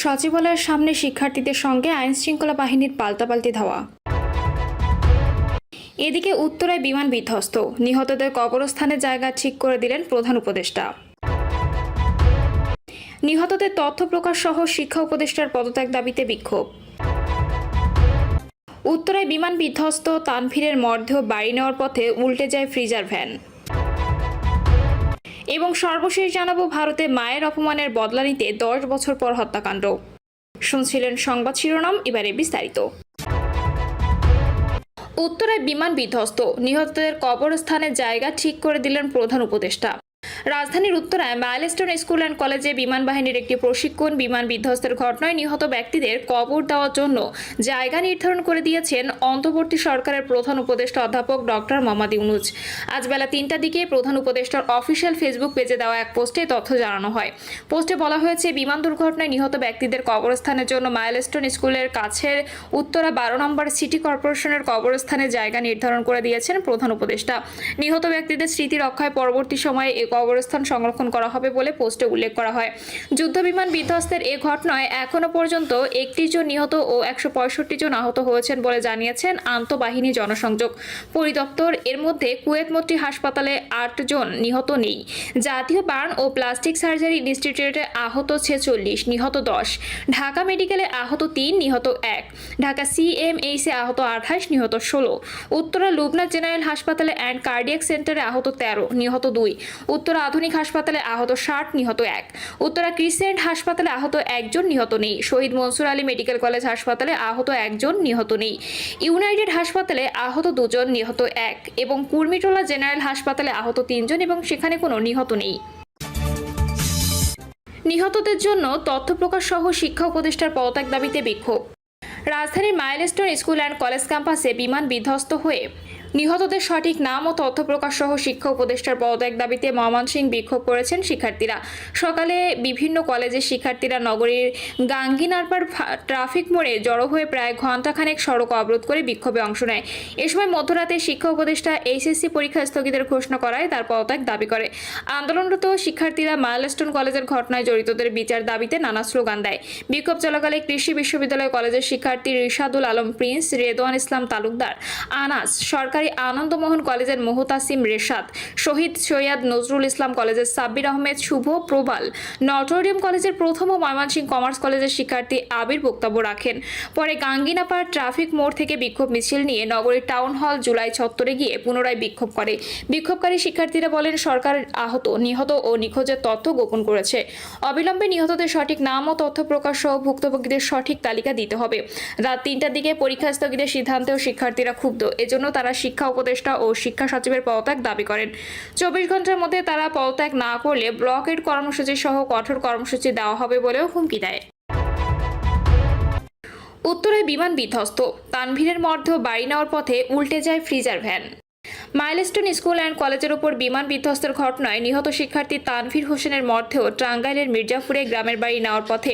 সচিবালয়ের সামনে শিক্ষার্থীদের সঙ্গে আইনশৃঙ্খলা বাহিনীর পাল্টাপাল্টি ধাওয়া। এদিকে উত্তরায় বিমান বিধ্বস্ত, নিহতদের কবরস্থানের জায়গা ঠিক করে দিলেন প্রধান উপদেষ্টা। নিহতদের তথ্য প্রকাশ সহ শিক্ষা উপদেষ্টার পদত্যাগ দাবিতে বিক্ষোভ। উত্তরায় বিমান বিধ্বস্ত, তানভীরের মরদেহ বাড়ি নেওয়ার পথে উল্টে যায় ফ্রিজার ভ্যান। এবং সর্বশেষ জানাবো ভারতে মায়ের অপমানের বদলা নিতে 10 বছর পর হত্যাকাণ্ড। শুনছিলেন সংবাদ শিরোনাম, এবারে বিস্তারিত। উত্তরায় বিমান বিধ্বস্ত, নিহতদের কবরস্থানের জায়গা ঠিক করে দিলেন প্রধান উপদেষ্টা। রাজধানীর উত্তরায় মাইলস্টোন স্কুল অ্যান্ড কলেজে বিমান বাহিনীর একটি প্রশিক্ষণ বিমান বিধ্বস্তের ঘটনায় নিহত ব্যক্তিদের কবর দেওয়ার জন্য জায়গা নির্ধারণ করে দিয়েছেন অন্তর্বর্তী সরকারের প্রধান উপদেষ্টা অধ্যাপক ডক্টর মোহাম্মদ ইউনূস। আজ বেলা 3টার দিকে প্রধান উপদেষ্টার অফিসিয়াল ফেসবুক পেজে দেওয়া এক পোস্টে তথ্য জানানো হয়। পোস্টে বলা হয়েছে, বিমান দুর্ঘটনায় নিহত ব্যক্তিদের কবরস্থানের জন্য মাইলস্টোন স্কুলের কাছের উত্তরা 12 নম্বর সিটি কর্পোরেশনের কবরস্থানে জায়গা নির্ধারণ করে দিয়েছেন প্রধান উপদেষ্টা। নিহত ব্যক্তিদের স্মৃতি রক্ষায় পরবর্তী সময়ে কবরস্থান সংরক্ষণ করা হবে বলে পোস্টে উল্লেখ করা হয়। যুদ্ধ বিমান বিধ্বস্তের এ ঘটনায় এখনো পর্যন্ত 31 জন নিহত ও 165 জন আহত হয়েছেন বলে জানিয়েছেন আন্তঃবাহিনী জনসংযোগ পরিদপ্তর। এর মধ্যে কুয়েত মৈত্রী হাসপাতালে 8 জন, নিহত নেই। জাতীয় বার্ন ও প্লাস্টিক সার্জারি ইনস্টিটিউটে আহত 46, নিহত 10। ঢাকা মেডিকেলে আহত 3, নিহত 1। ঢাকা সিএমএইচে আহত 28, নিহত 16। উত্তরা লুবনা জেনারেল হাসপাতালে অ্যান্ড কার্ডিয়াক সেন্টারে আহত 13, নিহত 2। উত্তরা আধুনিক হাসপাতালে আহত 60, নিহত 1। উত্তরা ক্রিসেন্ট হাসপাতালে আহত 1 জন, নিহত নেই। শহীদ মনসুর আলী মেডিকেল কলেজ হাসপাতালে আহত 1 জন, নিহত নেই। ইউনাইটেড হাসপাতালে আহত 2 জন, নিহত 1 এবং কুর্মিটোলা জেনারেল হাসপাতালে আহত 3 জন এবং সেখানে কোনো নিহত নেই। নিহতদের জন্য তথ্য প্রকাশ সহ শিক্ষা উপদেষ্টার পদত্যাগ দাবিতে বিক্ষোভ। রাজধানীর মাইলস্টোন স্কুল অ্যান্ড কলেজ ক্যাম্পাসে বিমান বিধ্বস্ত হয়ে নিহতদের সঠিক নাম ও তথ্য প্রকাশ সহ শিক্ষা উপদেষ্টার পদত্যাগ দাবিতে ময়মনসিংহ বিক্ষোভ করেছেন শিক্ষার্থীরা। সকালে বিভিন্ন কলেজের শিক্ষার্থীরা নগরীর গাঙ্গিনারপাড় ট্রাফিক মোড়ে জড়ো হয়ে প্রায় ঘণ্টাখানেক সড়ক অবরোধ করে বিক্ষোভে অংশ নেয়। এ সময় মধ্যরাতে শিক্ষা উপদেষ্টা এইচএসসি পরীক্ষা স্থগিতের ঘোষণা করায় তার পদত্যাগ দাবি করে। আন্দোলনরত শিক্ষার্থীরা মাইলস্টোন কলেজের ঘটনায় জড়িতদের বিচার দাবিতে নানা স্লোগান দেয়। বিক্ষোভ চলাকালে কৃষি বিশ্ববিদ্যালয় কলেজের শিক্ষার্থী রিশাদুল আলম প্রিন্স, রেদওয়ান ইসলাম তালুকদার, আনাস, সরকারি আনন্দমোহন কলেজের মোহতাসিম রেশাদ, শহীদ সৈয়দ নজরুল ইসলাম কলেজের সাব্বির আহমেদ শুভ, প্রবাল, নটরডেম কলেজের প্রথম ও ময়মনসিংহ কমার্স কলেজের শিক্ষার্থী আবির বক্তব্য রাখেন। পরে গাঙ্গিনাপাড় ট্রাফিক মোড় থেকে বিক্ষোভ মিছিল নিয়ে নগরীর টাউন হল জুলাই চত্বরে গিয়ে পুনরায় বিক্ষোভ করে। বিক্ষোভকারী শিক্ষার্থীরা বলেন, সরকার আহত, নিহত ও নিখোঁজের তথ্য গোপন করেছে। অবিলম্বে নিহতদের সঠিক নাম ও তথ্য প্রকাশ সহ ভুক্তভোগীদের সঠিক তালিকা দিতে হবে। রাত 3টার দিকে পরীক্ষা স্থগিতের সিদ্ধান্তেও শিক্ষার্থীরা ক্ষুব্ধ। এজন্য তারা শিক্ষা উপদেষ্টা ও শিক্ষা সচিবের পদত্যাগ দাবি করেন। 24 ঘন্টার মধ্যে তারা পদত্যাগ না করলে ব্লকেট কর্মসূচি সহ কঠোর কর্মসূচি দেওয়া হবে বলেও হুমকি দেয়। উত্তরায় বিমান বিধ্বস্ত, তানভীরের মরদেহ বাড়ি নেওয়ার পথে উল্টে যায় freezer van. Milestone school and কলেজের উপর বিমান বিধ্বস্তের ঘটনায় নিহত শিক্ষার্থী তানভীর হোসেনের মরদেহ টাঙ্গাইলের মির্জাপুরে গ্রামের বাড়ি নেওয়ার পথে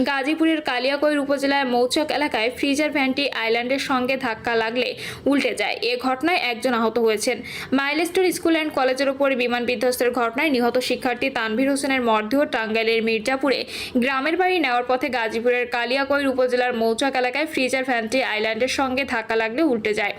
গাজীপুরের কালিয়াকৈর উপজেলার মৌচাক এলাকায় ফ্রিজার ভ্যানটি আইল্যান্ডের সঙ্গে ধাক্কা লাগলে উল্টে যায়। এ ঘটনায় 1 জন আহত হয়েছেন। মাইলস্টোন স্কুল অ্যান্ড কলেজের উপর বিমান বিধ্বস্তের ঘটনায় নিহত শিক্ষার্থী তানভীর হোসেনের মরদেহ টাঙ্গাইলের মির্জাপুরে গ্রামের বাড়ি নেওয়ার পথে গাজীপুরের কালিয়াকৈর উপজেলার মৌচাক এলাকায় ফ্রিজার ভ্যানটি আইল্যান্ডের সঙ্গে ধাক্কা লাগলে উল্টে যায়।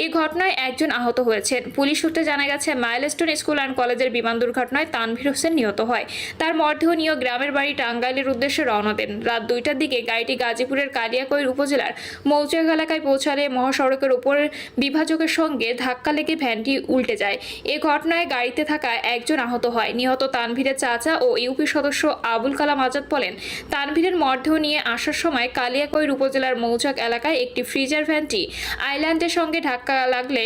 এই ঘটনায় 1 জন আহত হয়েছেন। পুলিশ সূত্রে জানা গেছে, মাইলস্টোন স্কুল অ্যান্ড কলেজের বিমান দুর্ঘটনায় তানভীর হোসেন নিহত হয়। তার মরদেহ নিয়ে গ্রামের বাড়ি টাঙ্গাইলের উদ্দেশ্যে রওনা দেন। রাত 2টার দিকে গাড়িটি গাজীপুরের কালিয়াকৈর উপজেলার মৌচাক এলাকায় পৌঁছালে মহাসড়কের উপর বিভাজকের সঙ্গে ধাক্কা লেগে ভ্যানটি উল্টে যায়। এ ঘটনায় গাড়িতে থাকা 1 জন আহত হয়। নিহত তানভীরের চাচা ও ইউপি সদস্য আবুল কালাম আজাদ বলেন, তানভীরের মরদেহ নিয়ে আসার সময় কালিয়াকৈর উপজেলার মৌচাক এলাকায় একটি ফ্রিজার ভ্যানটি আইল্যান্ডের সঙ্গে ধাক্কা লাগলে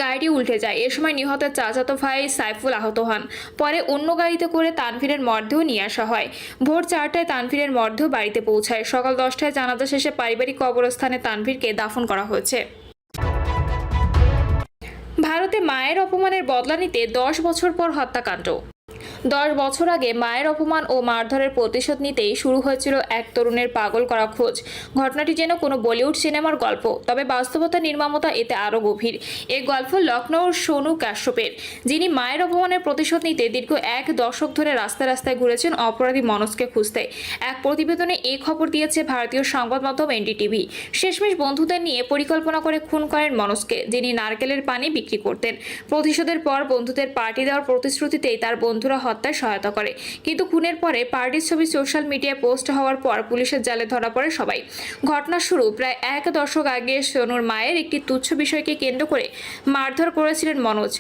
গাড়িটি উল্টে যায়। এ সময় নিহতের চাচাতো ভাই সাইফুল আহত হন। পরে অন্য গাড়িতে করে তানভীরের মরদেহ নিয়ে আসা হয়। ভোর 4টায় তানভীরের মরদেহ বাড়িতে পৌঁছায়। সকাল 10টায় জানাজা শেষে পারিবারিক কবরস্থানে তানভীরকে দাফন করা হয়েছে। ভারতে মায়ের অপমানের বদলা নিতে 10 বছর পর হত্যাকাণ্ড। 10 বছর আগে মায়ের অপমান ও মারধরের প্রতিশোধ নিতেই শুরু হয়েছিল এক তরুণের পাগল করা খোঁজ। ঘটনাটি যেন কোনো বলিউড সিনেমার গল্প, তবে বাস্তবতা নির্মমতা এতে আরও গভীর। এই গল্প লখনৌর সোনু কাশ্যপের, যিনি মায়ের অপমানের প্রতিশোধ নিতে দীর্ঘ 1 দশক ধরে রাস্তায় রাস্তায় ঘুরেছেন অপরাধী মনোজকে খুঁজতে। এক প্রতিবেদনে এই খবর দিয়েছে ভারতীয় সংবাদ মাধ্যম এনডিটিভি। শেষমেশ বন্ধুদের নিয়ে পরিকল্পনা করে খুন করেন মনোজকে, যিনি নারকেলের পানি বিক্রি করতেন। প্রতিশোধের পর বন্ধুদের পার্টি দেওয়ার প্রতিশ্রুতিতেই তার বন্ধুরা হত্যায় সহায়তা করে, কিন্তু খুনের পরে পার্টির ছবি সোশ্যাল মিডিয়ায় পোস্ট হওয়ার পর পুলিশের জালে ধরা পড়ে সবাই। ঘটনা শুরু প্রায় 1 দশক আগে। সোনুর মায়ের একটি তুচ্ছ বিষয়কে কেন্দ্র করে মারধর করেছিলেন মনোজ।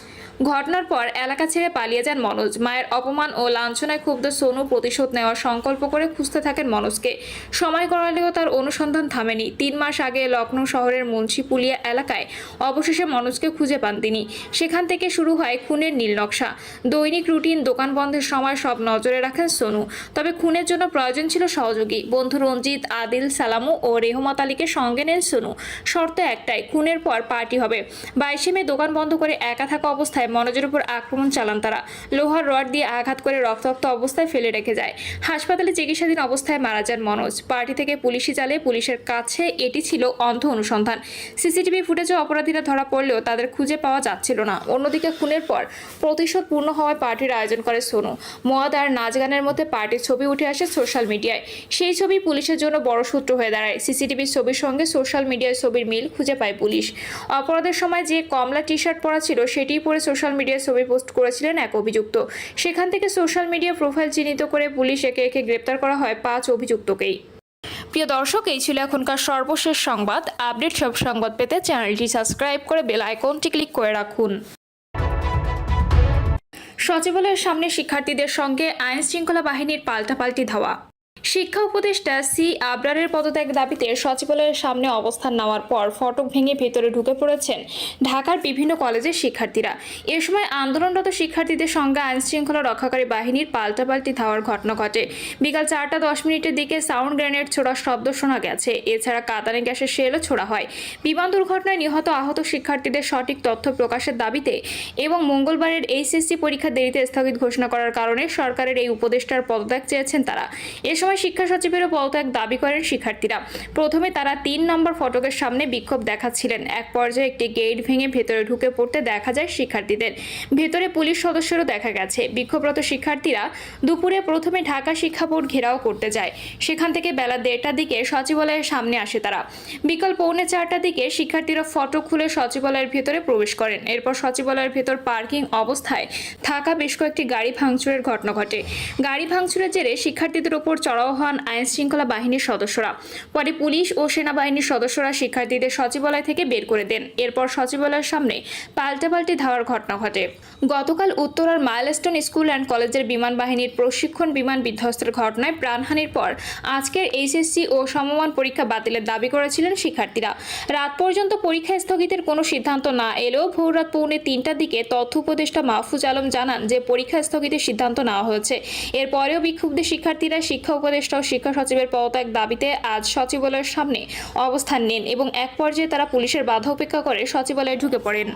ঘটনার পর এলাকা ছেড়ে পালিয়ে যান মনোজ। মায়ের অপমান ও লাঞ্ছনায় ক্ষুব্ধ সোনু প্রতিশোধ নেওয়ার সংকল্প করে খুঁজতে থাকেন মনোজকে। সময় গড়ালেও তার অনুসন্ধান থামেনি। 3 মাস আগে লখনৌ শহরের মুন্সিপুলিয়া এলাকায় অবশেষে মনোজকে খুঁজে পান তিনি। সেখান থেকে শুরু হয় খুনের নীল নকশা। দৈনিক রুটিন, দোকান বন্ধের সময় সব নজরে রাখেন সোনু। তবে খুনের জন্য প্রয়োজন ছিল সহযোগী। বন্ধু রঞ্জিত, আদিল, সালামু ও রেহমত আলীকে সঙ্গে নেন সোনু। শর্ত একটাই, খুনের পর পার্টি হবে। 22 মে দোকান বন্ধ করে একা থাকা অবস্থায় মনোজের উপর আক্রমণ চালান তারা। লোহার রড দিয়ে আঘাত করে রক্তাক্ত অবস্থায় ফেলে রেখে যায়। হাসপাতালে চিকিৎসাধীন অবস্থায় মারা যান মনোজ। পার্টি থেকে পুলিশি জালে পুলিশের কাছে এটি ছিল অন্ধ অনুসন্ধান। সিসিটিভি ফুটেজে অপরাধীরা ধরা পড়লেও তাদের খুঁজে পাওয়া যাচ্ছিল না। অন্যদিকে খুনের পর প্রতিশোধ পূর্ণ হওয়ায় পার্টির আয়োজন করে সোনু। মদ আর নাচ গানের মধ্যে পার্টির ছবি উঠে আসে সোশ্যাল মিডিয়ায়। সেই ছবি পুলিশের জন্য বড় সূত্র হয়ে দাঁড়ায়। সিসিটিভির ছবির সঙ্গে সোশ্যাল মিডিয়ার ছবির মিল খুঁজে পায় পুলিশ। অপরাধের সময় যে কমলা টি-শার্ট পরা ছিল সেটিই পরে সোশ্যাল মিডিয়ায় ছবি পোস্ট করেছিলেন এক অভিযুক্ত। সেখান থেকে সোশ্যাল মিডিয়া প্রোফাইল চিহ্নিত করে পুলিশ একে একে গ্রেপ্তার করা হয় 5 অভিযুক্তকেই। প্রিয় দর্শক, এই ছিল এখনকার সর্বশেষ সংবাদ। আপডেট সব সংবাদ পেতে চ্যানেলটি সাবস্ক্রাইব করে বেল আইকনটি ক্লিক করে রাখুন। সচিবালয়ের সামনে শিক্ষার্থীদের সঙ্গে আইন শৃঙ্খলা বাহিনীর পাল্টাপাল্টি ধাওয়া। শিক্ষা উপদেষ্টা সি আবরারের পদত্যাগ দাবিতে সচিবালয়ের সামনে অবস্থান নেওয়ার পর ফটক ভেঙে ভেতরে ঢুকে পড়েছেন ঢাকার বিভিন্ন কলেজের শিক্ষার্থীরা। এ সময় আন্দোলনরত শিক্ষার্থীদের সঙ্গে আইন শৃঙ্খলা রক্ষাকারী বাহিনীর পাল্টাপাল্টি ধাওয়ার ঘটনা ঘটে। বিকাল 4:10 দিকে সাউন্ড গ্রেনেড ছোড়ার শব্দ শোনা গেছে। এছাড়া কাঁদানে গ্যাসের শেলও ছোড়া হয়। বিমান দুর্ঘটনায় নিহত আহত শিক্ষার্থীদের সঠিক তথ্য প্রকাশের দাবিতে এবং মঙ্গলবারের এইচএসসি পরীক্ষা দেরিতে স্থগিত ঘোষণা করার কারণে সরকারের এই উপদেষ্টার পদত্যাগ চেয়েছেন তারা। এ সময় শিক্ষা সচিবেরও পদত্যাগ দাবি করেন শিক্ষার্থীরা। প্রথমে তারা 3 নম্বর ফটকের সামনে বিক্ষোভ দেখাচ্ছিলেন। এক পর্যায়ে একটি গেট ভেঙে ভেতরে ঢুকে পড়তে দেখা যায় শিক্ষার্থীদের। ভেতরে পুলিশ সদস্যরও দেখা গেছে। বিক্ষোভরত শিক্ষার্থীরা দুপুরে প্রথমে ঢাকা শিক্ষা বোর্ড ঘেরাও করতে যায়। সেখান থেকে বেলা 1:30টার দিকে সচিবালয়ের সামনে আসে তারা। বিকাল 3:45টার দিকে শিক্ষার্থীরা ফটক খুলে সচিবালয়ের ভেতরে প্রবেশ করেন। এরপর সচিবালয়ের ভেতর পার্কিং অবস্থায় থাকা বেশ কয়েকটি গাড়ি ভাঙচুরের ঘটনা ঘটে। গাড়ি ভাঙচুরের জেরে শিক্ষার্থীদের উপর চড়াও হন আইন শৃঙ্খলা বাহিনীর সদস্যরা। পরে পুলিশ ও সেনাবাহিনীর সদস্যরা শিক্ষার্থীদের সচিবালয় থেকে বের করে দেন। এরপর সচিবালয়ের সামনে পাল্টাপাল্টি ধাওয়ার ঘটনা ঘটে। গতকাল উত্তরার মাইলস্টোন স্কুল অ্যান্ড কলেজের বিমান বাহিনীর প্রশিক্ষণ বিমান বিধ্বস্তের ঘটনায় প্রাণহানির পর আজকের এইচএসসি ও সমমান পরীক্ষা বাতিলের দাবি করেছিলেন শিক্ষার্থীরা। রাত পর্যন্ত পরীক্ষা স্থগিতের কোনো সিদ্ধান্ত না এলেও ভোররাত 2:45টার দিকে তথ্য উপদেষ্টা মাহফুজ আলম জানান যে পরীক্ষা স্থগিতের সিদ্ধান্ত নেওয়া হয়েছে। এরপরেও বিক্ষুব্ধ শিক্ষার্থীরা শিক্ষা উপদেষ্টা ও শিক্ষা সচিবের পদত্যাগ দাবিতে আজ সচিবালয়ের সামনে অবস্থান নেন এবং এক পর্যায়ে তারা পুলিশের বাধা উপেক্ষা করে সচিবালয়ে ঢুকে পড়েন।